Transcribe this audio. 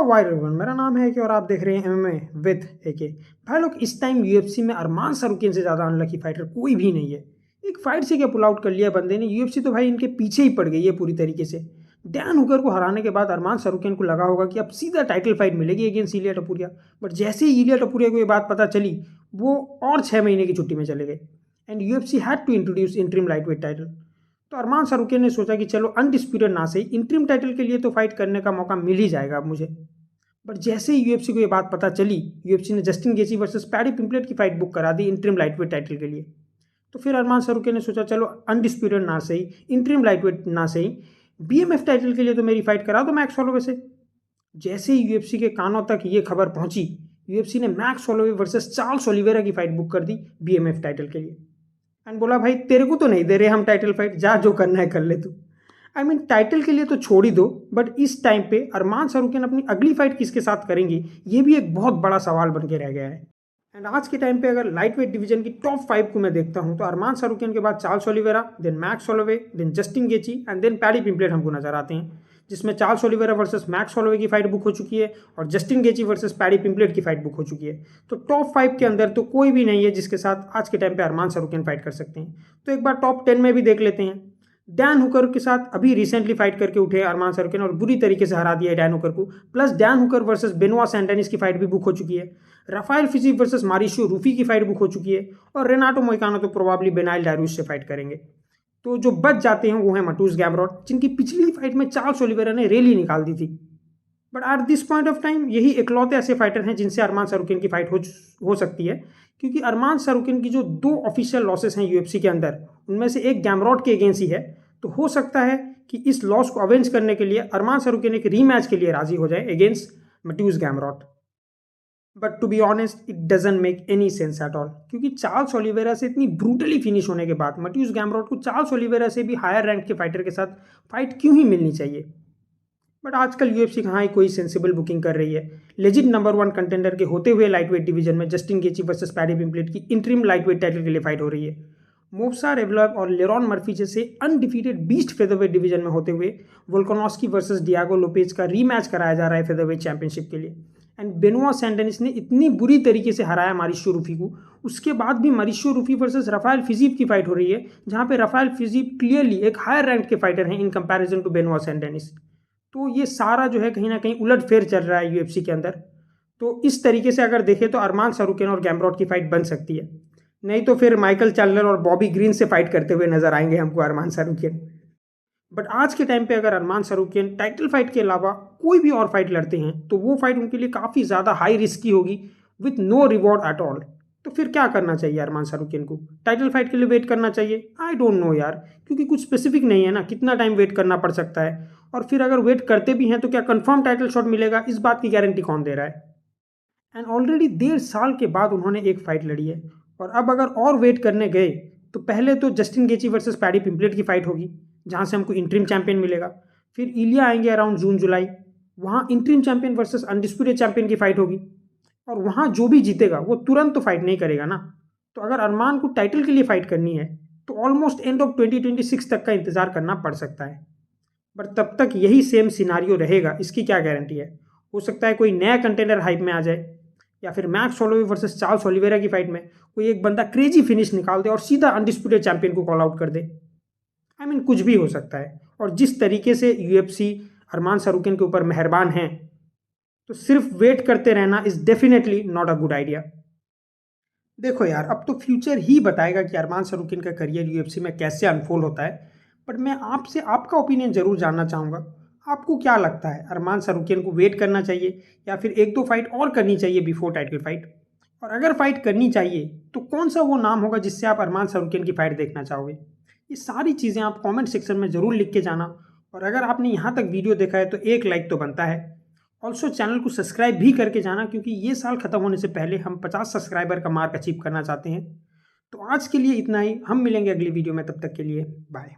Y everyone, मेरा नाम है कि और आप देख रहे हैं एमएमए विद एके। भाई लोग, इस टाइम यूएफसी में अरमान सरूकिन से ज़्यादा अनलकी फाइटर कोई भी नहीं है। एक फाइट से क्या पुल आउट कर लिया बंदे ने। यूएफसी तो भाई इनके पीछे ही पड़ गई है पूरी तरीके से। डैन हुकर को हराने के बाद अरमान सरूकिन को लगा होगा कि अब सीधा टाइटल फाइट मिलेगी अगेंस्ट इलिया टपुरिया। बट जैसे ही इलिया टपुरिया को ये बात पता चली, वो और 6 महीने की छुट्टी में चले गए and UFC had to introduce interim lightweight title. तो अरमान सरूकिन ने सोचा कि चलो अनडिस्प्यूटेड ना सही, इंटरिम टाइटल के लिए तो फाइट करने का मौका मिल ही जाएगा अब मुझे। बट जैसे ही यूएफसी को ये बात पता चली, यूएफसी ने Justin Gaethje versus Paddy Pimblett की फाइट बुक करा दी इंटरिम लाइटवेट टाइटल के लिए। तो फिर अरमान सरूकिन ने सोचा चलो अनडिस्प्यूटेड ना सही, इंटरिम लाइटवेट ना सही, बीएमएफ टाइटल के लिए तो मेरी फाइट करा दो मैक्स होलोवे से। जैसे ही यूएफसी के कानों तक ये खबर पहुंची, यूएफसी ने max Holloway versus Charles Oliveira की फाइट बुक कर दी बीएमएफ टाइटल के लिए एंड बोला भाई तेरे को तो नहीं दे रहे हम टाइटल फाइट, जा जो करना है कर ले तू। टाइटल के लिए तो छोड़ ही दो, बट इस टाइम पे अरमान सरूकिन अपनी अगली फाइट किसके साथ करेंगे, ये भी एक बहुत बड़ा सवाल बन के रह गया है। एंड आज के टाइम पे अगर लाइट वेट डिवीजन की टॉप 5 को मैं देखता हूँ तो अरमान सरूकिन के बाद Charles Oliveira, then Max Holloway, then Justin Gaethje and then Paddy Pimblett हमको नजर आते हैं, जिसमें Charles Oliveira versus Max Holloway की फाइट बुक हो चुकी है और Justin Gaethje versus Paddy Pimblett की फाइट बुक हो चुकी है। तो टॉप 5 के अंदर तो कोई भी नहीं है जिसके साथ आज के टाइम पे अरमान सरूकिन फाइट कर सकते हैं। तो एक बार टॉप 10 में भी देख लेते हैं। डैन हुकर के साथ अभी रिसेंटली फाइट करके उठे अरमान सरूकिन और बुरी तरीके से हरा दिया है डैन हुकर को। प्लस डैन हुकर वर्सेस बेनोआ सैंटेनिस की फाइट भी बुक हो चुकी है। राफाइल फिजीव वर्सेस मारिशियो रूफी की फाइट बुक हो चुकी है और रेनाटो मोइकानो तो प्रोबेबली बेनाइल डायरूस से फाइट करेंगे। तो जो बच जाते हैं वो है मटूस गैमरॉट, जिनकी पिछली फाइट में चार्ल्स ओलिवेरा ने रैली निकाल दी थी। But at this point of time यही इकलौते ऐसे फाइटर हैं जिनसे अरमान सरूकिन की फाइट हो सकती है, क्योंकि अरमान सरूकिन की जो 2 ऑफिशियल लॉसेस हैं यूएफसी के अंदर, उनमें से एक गैमरॉट के अगेंस्ट ही है। तो हो सकता है कि इस लॉस को अवेंज करने के लिए अरमान सरूकिन एक रीमैच के लिए राजी हो जाए against Mateus Gamrot. But to be honest it doesn't make any sense at all, क्योंकि चार्ल्स ओलिवेरा से इतनी ब्रूटली फिनिश होने के बाद मट्यूस गैमरॉट को चार्ल्स ओलिवेरा से भी हायर रैंक के फाइटर के साथ फाइट क्यों ही मिलनी चाहिए। बट आजकल यूएफसी कहाँ ही कोई सेंसिबल बुकिंग कर रही है। लेजिट नंबर 1 कंटेंडर के होते हुए लाइटवेट डिवीजन में Justin Gaethje versus Paddy Pimblett की इंटरिम लाइटवेट टाइटल के लिए फाइट हो रही है। मोब्सा रेवलॉव और लेरॉन मर्फी जैसे अनडिफीटेड बीस्ट फेदरवेट डिवीजन में होते हुए वोल्कानोस्की वर्सेस डियागो लोपेज का रीमैच कराया जा रहा है फेदरवेट चैंपियनशिप के लिए। एंड बेनोआ सैंटेनिस ने इतनी बुरी तरीके से हराया मारिशियो रूफी को, उसके बाद भी मारिशियो रूफी वर्सेस राफाइल फिजीव की फाइट हो रही है, जहां पे राफाइल फिजीव क्लियरली एक हायर रैंक के फाइटर हैं इन कंपैरिजन टू बेनोआ सैंटेनिस। तो ये सारा जो है कहीं ना कहीं उलटफेर चल रहा है यूएफसी के अंदर। तो इस तरीके से अगर देखें तो अरमान सरूकिन और गैमरॉट की फाइट बन सकती है, नहीं तो फिर माइकल चैंडलर और बॉबी ग्रीन से फाइट करते हुए नजर आएंगे हमको अरमान सरूकिन। बट आज के टाइम पे अगर अरमान सरूकिन टाइटल फाइट के अलावा कोई भी और फाइट लड़ते हैं तो वो फाइट उनके लिए काफ़ी ज़्यादा हाई रिस्की होगी with no reward at all. तो फिर क्या करना चाहिए अरमान सरूकिन को? टाइटल फाइट के लिए वेट करना चाहिए? आई डोंट नो यार, क्योंकि कुछ स्पेसिफिक नहीं है ना कितना टाइम वेट करना पड़ सकता है, और फिर अगर वेट करते भी हैं तो क्या कंफर्म टाइटल शॉट मिलेगा, इस बात की गारंटी कौन दे रहा है। एंड ऑलरेडी 1.5 साल के बाद उन्होंने एक फाइट लड़ी है, और अब अगर और वेट करने गए तो पहले तो Justin Gaethje versus Paddy Pimblett की फाइट होगी जहां से हमको इंटरिम चैंपियन मिलेगा। फिर इलिया आएंगे अराउंड जून जुलाई, वहाँ interim champion versus undisputed champion की फाइट होगी, और वहाँ जो भी जीतेगा वो तुरंत तो फाइट नहीं करेगा ना। तो अगर अरमान को टाइटल के लिए फाइट करनी है तो ऑलमोस्ट एंड ऑफ 2026 तक का इंतजार करना पड़ सकता है। बट तब तक यही सेम सिनारियो रहेगा, इसकी क्या गारंटी है। हो सकता है कोई नया कंटेंडर हाइप में आ जाए, या फिर max Holloway versus Charles Oliveira की फाइट में कोई एक बंदा क्रेजी फिनिश निकाल दे और सीधा अनडिस्प्यूटेड चैंपियन को कॉल आउट कर दे। कुछ भी हो सकता है। और जिस तरीके से यूएफसी अरमान सरूकिन के ऊपर मेहरबान है, तो सिर्फ वेट करते रहना is definitely not a good idea. देखो यार, अब तो फ्यूचर ही बताएगा कि अरमान सरूकिन का करियर यूएफसी में कैसे अनफोल्ड होता है। बट मैं आपसे आपका ओपिनियन जरूर जानना चाहूँगा। आपको क्या लगता है, अरमान सरूकिन को वेट करना चाहिए या फिर 1-2 फाइट और करनी चाहिए बिफोर टाइटल फाइट? और अगर फाइट करनी चाहिए तो कौन सा वो नाम होगा जिससे आप अरमान सरूकिन की फाइट देखना चाहोगे? ये सारी चीज़ें आप कमेंट सेक्शन में ज़रूर लिख के जाना। और अगर आपने यहाँ तक वीडियो देखा है तो एक लाइक तो बनता है। ऑल्सो चैनल को सब्सक्राइब भी करके जाना, क्योंकि ये साल ख़त्म होने से पहले हम 50 सब्सक्राइबर का मार्क अचीव करना चाहते हैं। तो आज के लिए इतना ही, हम मिलेंगे अगली वीडियो में, तब तक के लिए बाय।